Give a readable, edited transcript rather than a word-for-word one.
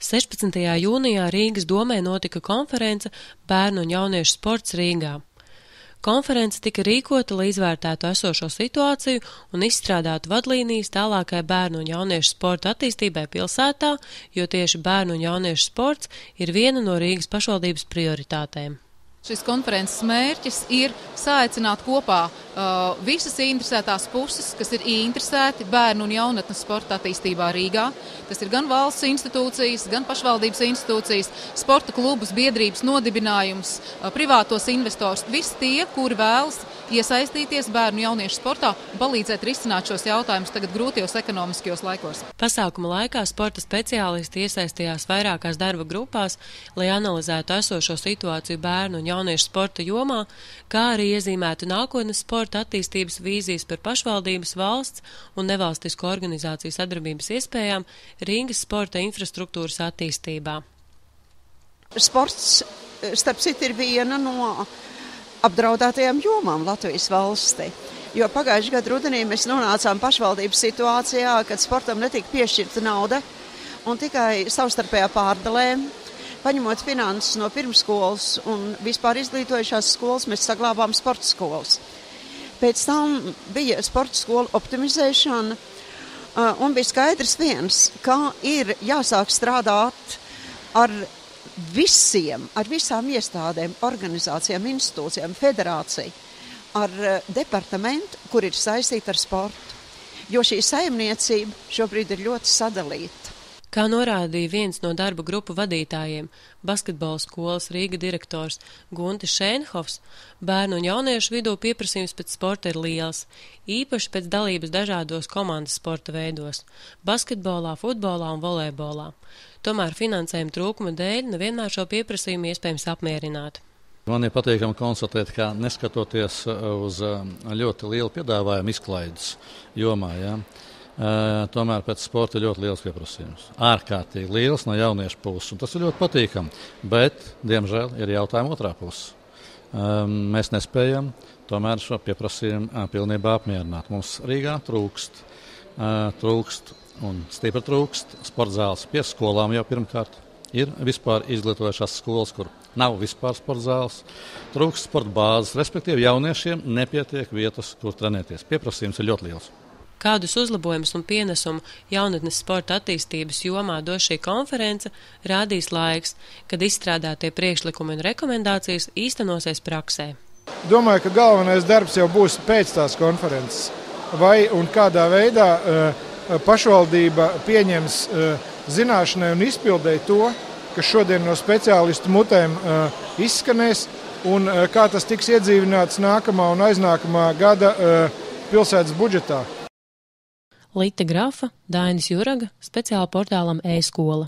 16. jūnijā Rīgas domē notika konference Bērnu un jauniešu sports Rīgā. Konference tika rīkota, lai izvērtētu esošo situāciju un izstrādātu vadlīnijas tālākai bērnu un jauniešu sporta attīstībai pilsētā, jo tieši bērnu un jauniešu sports ir viena no Rīgas pašvaldības prioritātēm. Šis konferences mērķis ir saaicināt kopā visas interesētās puses, kas ir ieinteresēti bērnu un jaunatnes sporta attīstībā Rīgā. Tas ir gan valsts institūcijas, gan pašvaldības institūcijas, sporta klubus, biedrības nodibinājums, privātos investors, visi tie, kuri vēlas iesaistīties bērnu un jauniešu sportā un palīdzēt risināt šos jautājumus tagad grūtajos ekonomiskajos laikos. Pasākuma laikā sporta speciālisti iesaistījās vairākās darba grupās, lai analizētu esošo situāciju bērnu un jauniešu sporta jomā, kā arī iezīmētu nākotnes sporta attīstības vīzijas par pašvaldības, valsts un nevalstisko organizāciju sadarbības iespējām Rīgas sporta infrastruktūras attīstībā. Sports, starp citu, ir viena no apdraudētajām jomām Latvijas valstī, jo pagājušajā gadu rudenī mēs nonācām pašvaldības situācijā, kad sportam netika piešķirta nauda un tikai savstarpējā pārdalē, paņemot finanses no pirmsskolas un vispār izglītojušās skolas, mēs saglābām sporta skolas. Pēc tam bija sporta skola optimizēšana un bija skaidrs viens, kā ir jāsāk strādāt ar visām iestādēm, organizācijām, institūcijām, federāciju, ar departamentu, kur ir saistīta ar sportu, jo šī saimniecība šobrīd ir ļoti sadalīta. Kā norādīja viens no darba grupu vadītājiem, basketbola skolas Rīga direktors Guntis Šēnhofs, bērnu un jauniešu vidū pieprasījums pēc sporta ir liels, īpaši pēc dalības dažādos komandas sporta veidos – basketbolā, futbolā un volejbolā. Tomēr finansējuma trūkuma dēļ nevienmēr šo pieprasījumu iespējams apmierināt. Man ir patīkami konstatēt, ka neskatoties uz ļoti lielu piedāvājumu izklaides jomā, tomēr pēc sporta ir ļoti liels pieprasījums. Ārkārtīgi liels no jauniešu puses, un tas ir ļoti patīkami, bet, diemžēl, ir jautājuma otrā puse. Mēs nespējam tomēr šo pieprasījumu pilnībā apmierināt. Mums Rīgā trūkst un stipri trūkst sporta zāles pie skolām jau pirmkārt. Ir vispār izglītojušās skolas, kur nav vispār sporta zāles, trūkst sporta bāzes, respektīvi jauniešiem nepietiek vietas, kur trenēties. Pieprasījums ir ļoti liels. Kādus uzlabojumus un pienesumu jaunatnes sporta attīstības jomā dos šī konference, rādīs laiks, kad izstrādātie priekšlikumi un rekomendācijas īstenosies praksē. Domāju, ka galvenais darbs jau būs pēc tās konferences. Vai un kādā veidā pašvaldība pieņems zināšanai un izpildēji to, kas šodien no speciālistu mutēm izskanēs, un kā tas tiks iedzīvināts nākamā un aiznākamā gada pilsētas budžetā. Lita Grafa, Dainis Juraga, speciāli portālam e-skola.